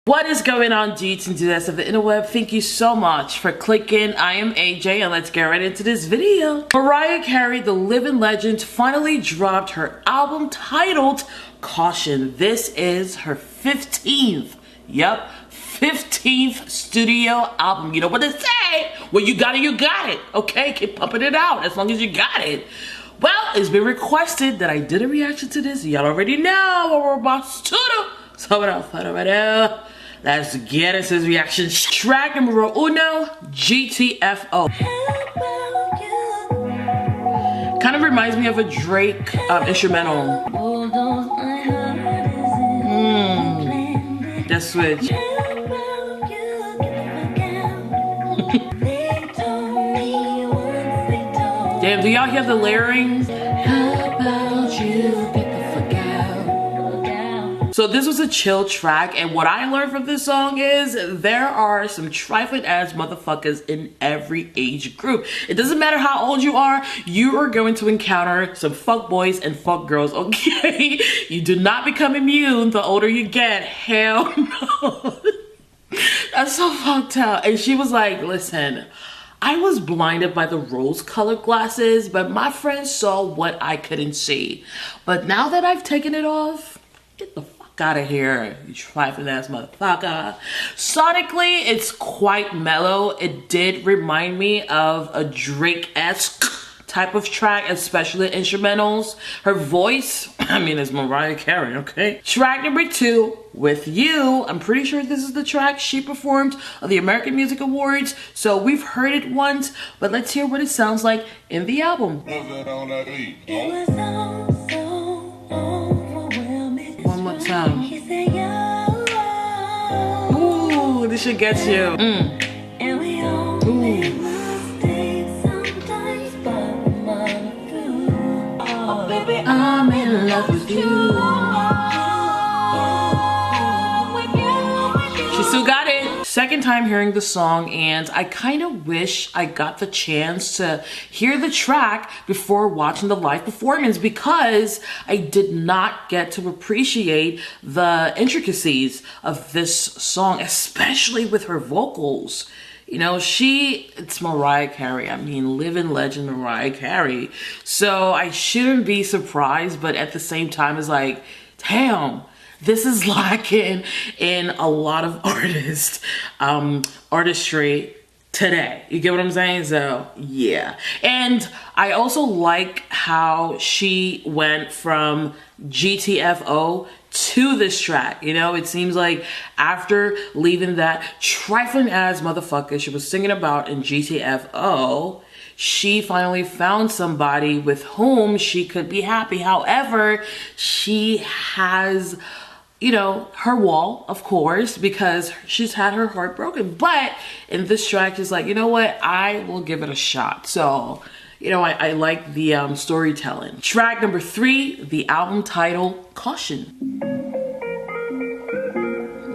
What is going on, dudes and dudettes of the interweb? Thank you so much for clicking. I am AJ and let's get right into this video. Mariah Carey, the living legend, finally dropped her album titled Caution. This is her 15th, 15th studio album. You know what they say? Well, you got it, okay? Keep pumping it out as long as you got it. Well, it's been requested that I did a reaction to this. Y'all already know what we're about to do. So without further ado, let's get into this reaction. Track number 1, GTFO. Kind of reminds me of a Drake instrumental. That switch. Damn, do y'all hear the layering? How about you? So this was a chill track, and what I learned from this song is there are some trifling ass motherfuckers in every age group. It doesn't matter how old you are going to encounter some fuck boys and fuck girls, okay? You do not become immune the older you get. Hell no. That's so fucked up. And she was like, listen, I was blinded by the rose-colored glasses, but my friends saw what I couldn't see. But now that I've taken it off, get the fuck out of here, you trifling ass motherfucker. Sonically, it's quite mellow. It did remind me of a Drake-esque type of track, especially instrumentals. Her voice, I mean, it's Mariah Carey, okay? Track number 2, With You. I'm pretty sure this is the track she performed at the American Music Awards, so we've heard it once, but let's hear what it sounds like in the album. One more time. Ooh, this shit gets you. Oh, baby, I'm in love with you. She still got it. Second time hearing the song, and I kind of wish I got the chance to hear the track before watching the live performance, because I did not get to appreciate the intricacies of this song, especially with her vocals. You know, it's Mariah Carey. I mean, living legend Mariah Carey. So I shouldn't be surprised, but at the same time, it's like, damn, this is lacking in a lot of artistry today. You get what I'm saying? So yeah. And I also like how she went from GTFO to this track. You know, it seems like after leaving that trifling ass motherfucker she was singing about in GTFO, she finally found somebody with whom she could be happy. However, she has, you know, her wall, of course, because she's had her heart broken. But in this track, she's like, you know what? I will give it a shot. So, you know, I like the storytelling. Track number 3, the album title, Caution.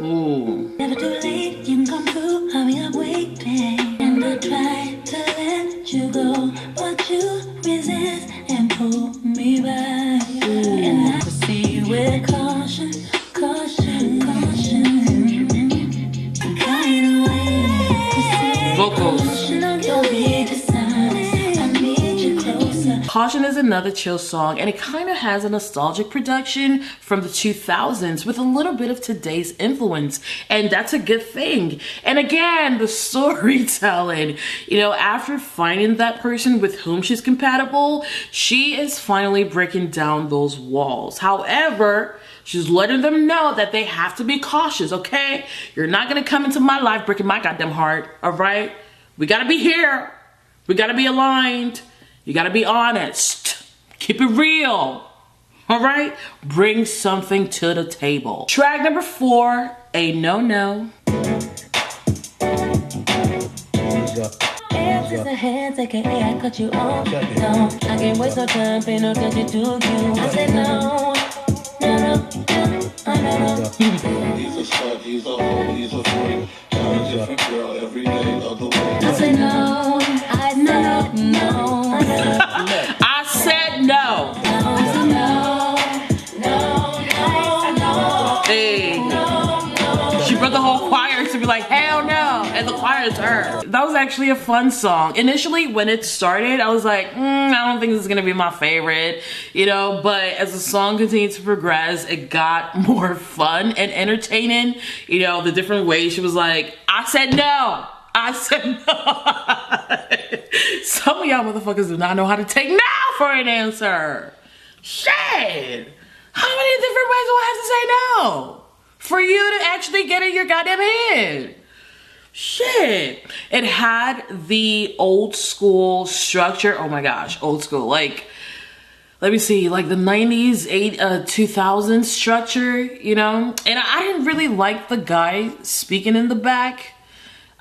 Ooh. Never too late, you can come through, hurry up waiting. And I try to let you go, but you resist and pull me back. And I see you with caution. Vocals. Caution is another chill song, and it kind of has a nostalgic production from the 2000s with a little bit of today's influence, and that's a good thing. And again, the storytelling, you know, after finding that person with whom she's compatible, she is finally breaking down those walls. However, she's letting them know that they have to be cautious, okay? You're not gonna come into my life breaking my goddamn heart, all right? We gotta be here. We gotta be aligned. You gotta be honest. Keep it real, all right? Bring something to the table. Track number 4, A No-No. Just ahead, aka I cut you off. No, I can't waste no time, pay no attention to you. I said no. He's a slut, he's a hoe, he's a freak. Got a different girl every day of the week. I said no, I said no. I said no. Hey. She brought the whole choir to be like, hell no, and the choir is her. That was actually a fun song. Initially, when it started, I was like, I don't think this is gonna be my favorite, you know, but as the song continued to progress, it got more fun and entertaining. You know, the different ways she was like, I said no. I said no. Some of y'all motherfuckers do not know how to take no for an answer. Shit. How many different ways do I have to say no for you to actually get in your goddamn head? Shit. It had the old school structure. Oh my gosh, old school. Like, let me see, like the 90s, 2000s structure, you know? And I didn't really like the guy speaking in the back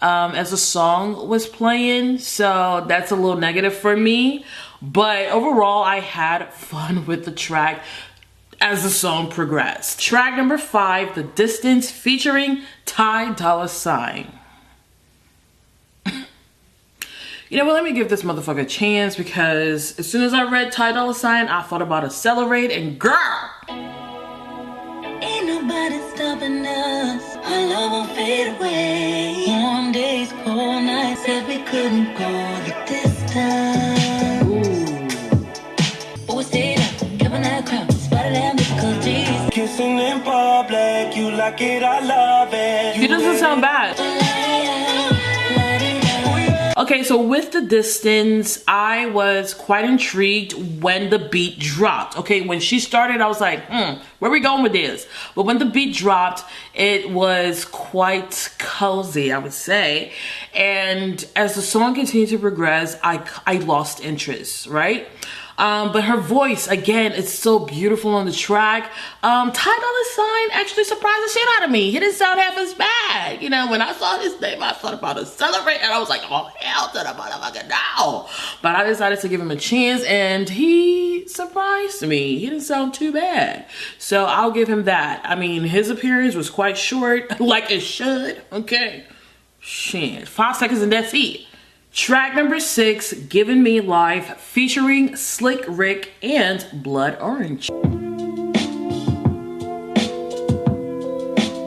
as the song was playing. So that's a little negative for me. But overall, I had fun with the track as the song progressed. Track number 5, The Distance, featuring Ty Dolla $ign. You know what, let me give this motherfucker a chance, because as soon as I read Ty Dolla $ign, I thought about Accelerate, and girl! Ain't nobody stopping us. Our love won't fade away. Warm days, cold nights, said we couldn't go the distance. Ooh. But we stayed up, kept an eye crowd, spotted our difficulties. Kissing in public, you like it, I love it. He doesn't sound bad. Okay, so with The Distance, I was quite intrigued when the beat dropped. Okay, when she started, I was like, where are we going with this? But when the beat dropped, it was quite cozy, I would say. And as the song continued to progress, I lost interest, right? But her voice, again, it's so beautiful on the track. Ty Dolla $ign actually surprised the shit out of me. He didn't sound half as bad. You know, when I saw his name, I thought about Accelerate, and I was like, oh, hell to the motherfucker, no. But I decided to give him a chance, and he surprised me. He didn't sound too bad. So I'll give him that. I mean, his appearance was quite short, like it should. Okay. Shit. 5 seconds and that's it. Track number 6, Giving Me Life, featuring Slick Rick and Blood Orange.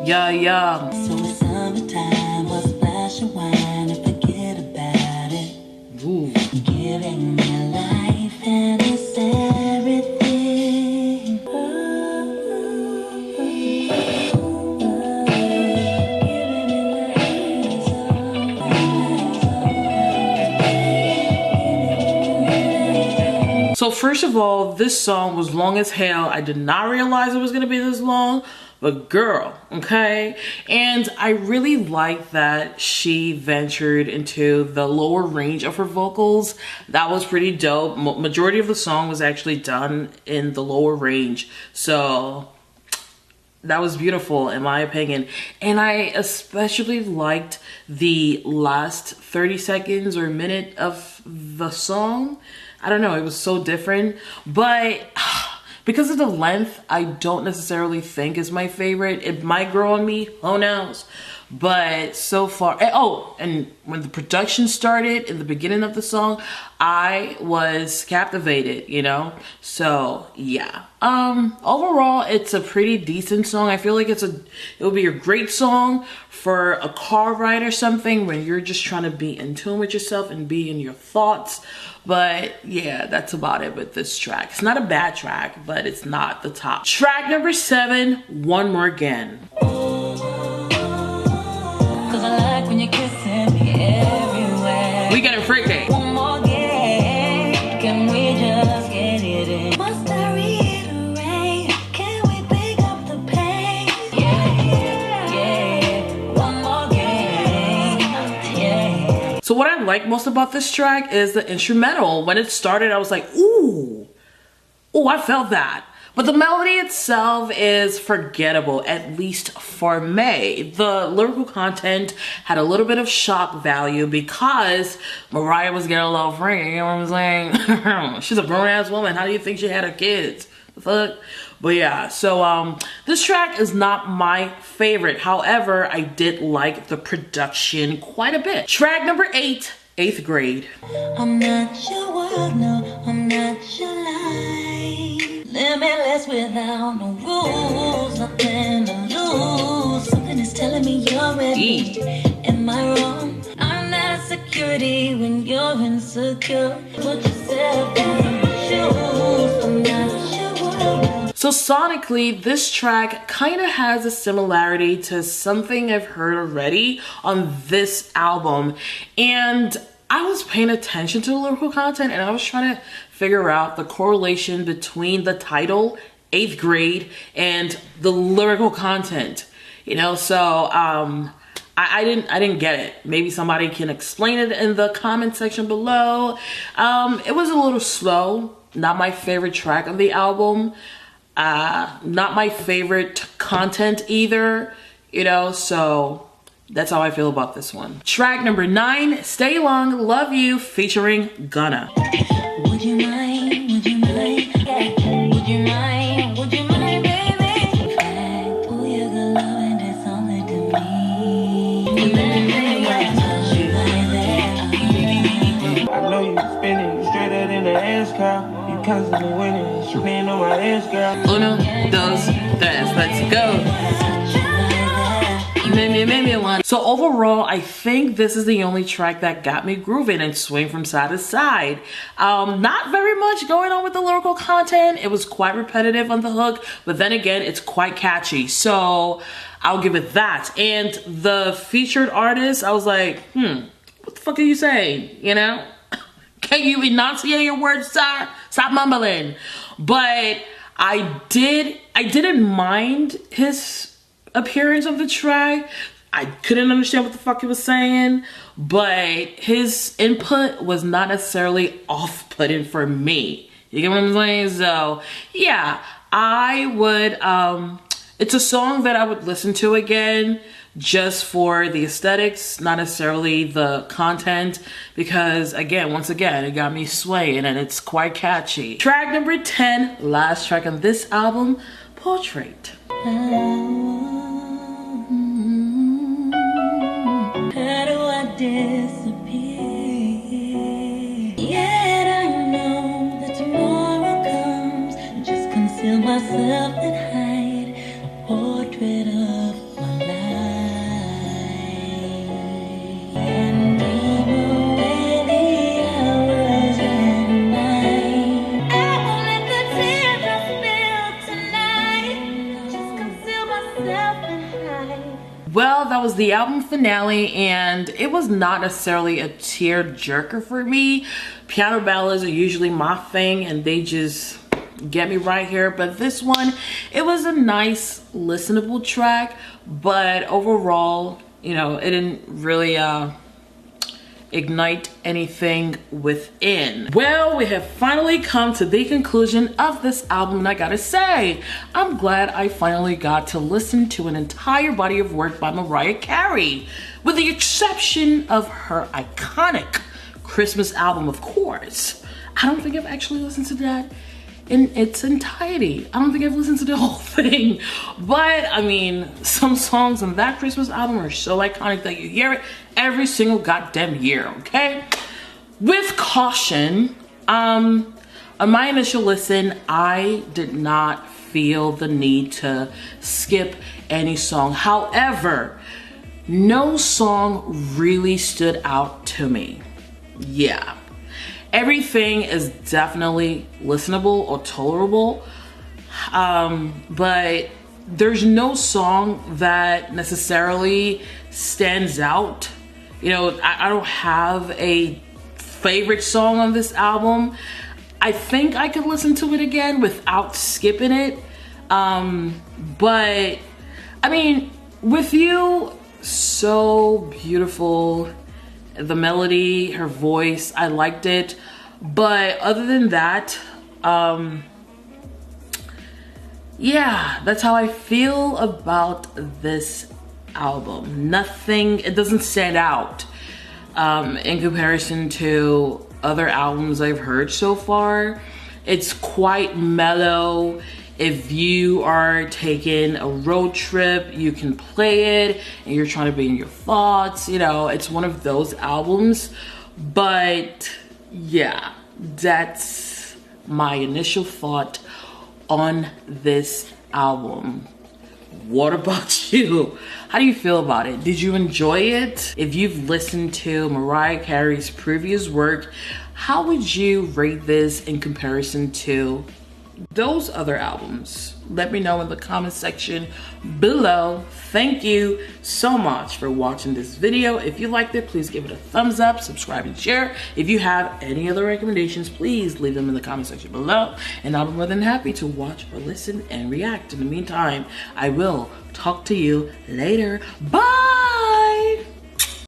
Yeah, yeah. So it's summertime, was a flash of wine and forget about it. Ooh. Giving me life and it's everything. So first of all, this song was long as hell. I did not realize it was gonna be this long, but girl, okay? And I really like that she ventured into the lower range of her vocals. That was pretty dope. Majority of the song was actually done in the lower range. So that was beautiful in my opinion. And I especially liked the last 30 seconds or minute of the song. I don't know, it was so different, but because of the length, I don't necessarily think is my favorite. It might grow on me, who knows? But so far, and when the production started in the beginning of the song, I was captivated, you know? So yeah, overall, it's a pretty decent song. I feel like it would be a great song for a car ride or something when you're just trying to be in tune with yourself and be in your thoughts. But yeah, that's about it with this track. It's not a bad track, but it's not the top. Track number 7, One More Again. Cause I like when you're kissing me everywhere. We getting freaky. One more game, can we just get it in? Must I reiterate? Can we pick up the pace? Yeah, one more game, yeah. So what I like most about this track is the instrumental. When it started, I was like, ooh, I felt that. But the melody itself is forgettable, at least for me. The lyrical content had a little bit of shock value because Mariah was getting a little freaky, you know what I'm saying? She's a grown-ass woman. How do you think she had her kids? The fuck? But yeah, so this track is not my favorite. However, I did like the production quite a bit. Track number 8, 8th Grade. I'm not your world, no, I'm not your life. Limitless without no rules, nothing to lose. Something is telling me you're deep. Am I wrong? I'm not security when you're insecure. Put yourself in my shoes. I'm not sure. So sonically, this track kind of has a similarity to something I've heard already on this album. And I was paying attention to the lyrical content and I was trying to figure out the correlation between the title, 8th grade, and the lyrical content. You know, so I didn't get it. Maybe somebody can explain it in the comment section below. It was a little slow. Not my favorite track of the album. Not my favorite content either. You know, so that's how I feel about this one. Track number 9, Stay Long, Love You, featuring Gunna. Would you mind? Would you mind? Would you mind? Would you mind, baby? Oh, you got love and it's only to me. I know you spinning straighter than the ass cow. You constantly winning, you playing on my ass, girl. Uno, dos, tres, let's go. Maybe one. So overall, I think this is the only track that got me grooving and swing from side to side. Not very much going on with the lyrical content. It was quite repetitive on the hook, but then again, it's quite catchy. So I'll give it that. And the featured artist, I was like, what the fuck are you saying? You know? Can you enunciate your words, sir? Stop mumbling. But I didn't mind his appearance of the track. I couldn't understand what the fuck he was saying, but his input was not necessarily off-putting for me. You get what I'm saying? So yeah, I would, it's a song that I would listen to again just for the aesthetics, not necessarily the content, because again, once again, it got me swaying and it's quite catchy. Track number 10, last track on this album, Portrait. How do I disappear? Yet I know that tomorrow comes. Just conceal myself and hide a portrait of my life. And dream away the hours and night. I won't let the teardrops spill tonight. Just conceal myself and hide. Well, that was the album finale, and it was not necessarily a tear jerker for me. Piano ballads are usually my thing, and they just get me right here. But this one, it was a nice, listenable track, but overall, you know, it didn't really ignite anything within. Well, we have finally come to the conclusion of this album, and I gotta say, I'm glad I finally got to listen to an entire body of work by Mariah Carey, with the exception of her iconic Christmas album, of course. I don't think I've actually listened to that in its entirety. I don't think I've listened to the whole thing, but I mean, some songs on that Christmas album are so iconic that you hear it every single goddamn year, okay? With caution, on my initial listen, I did not feel the need to skip any song. However, no song really stood out to me. Yeah. Everything is definitely listenable or tolerable, but there's no song that necessarily stands out. You know, I don't have a favorite song on this album. I think I could listen to it again without skipping it. But I mean, With You, so beautiful. The melody, her voice, I liked it. But other than that, yeah, that's how I feel about this album. Nothing, it doesn't stand out in comparison to other albums I've heard so far. It's quite mellow. If you are taking a road trip, you can play it and you're trying to be in your thoughts. You know, it's one of those albums. But yeah, that's my initial thought on this album. What about you? How do you feel about it? Did you enjoy it? If you've listened to Mariah Carey's previous work, how would you rate this in comparison to those other albums? Let me know in the comment section below. Thank you so much for watching this video. If you liked it, please give it a thumbs up, subscribe and share. If you have any other recommendations, please leave them in the comment section below, and I'll be more than happy to watch or listen and react. In the meantime, I will talk to you later. Bye.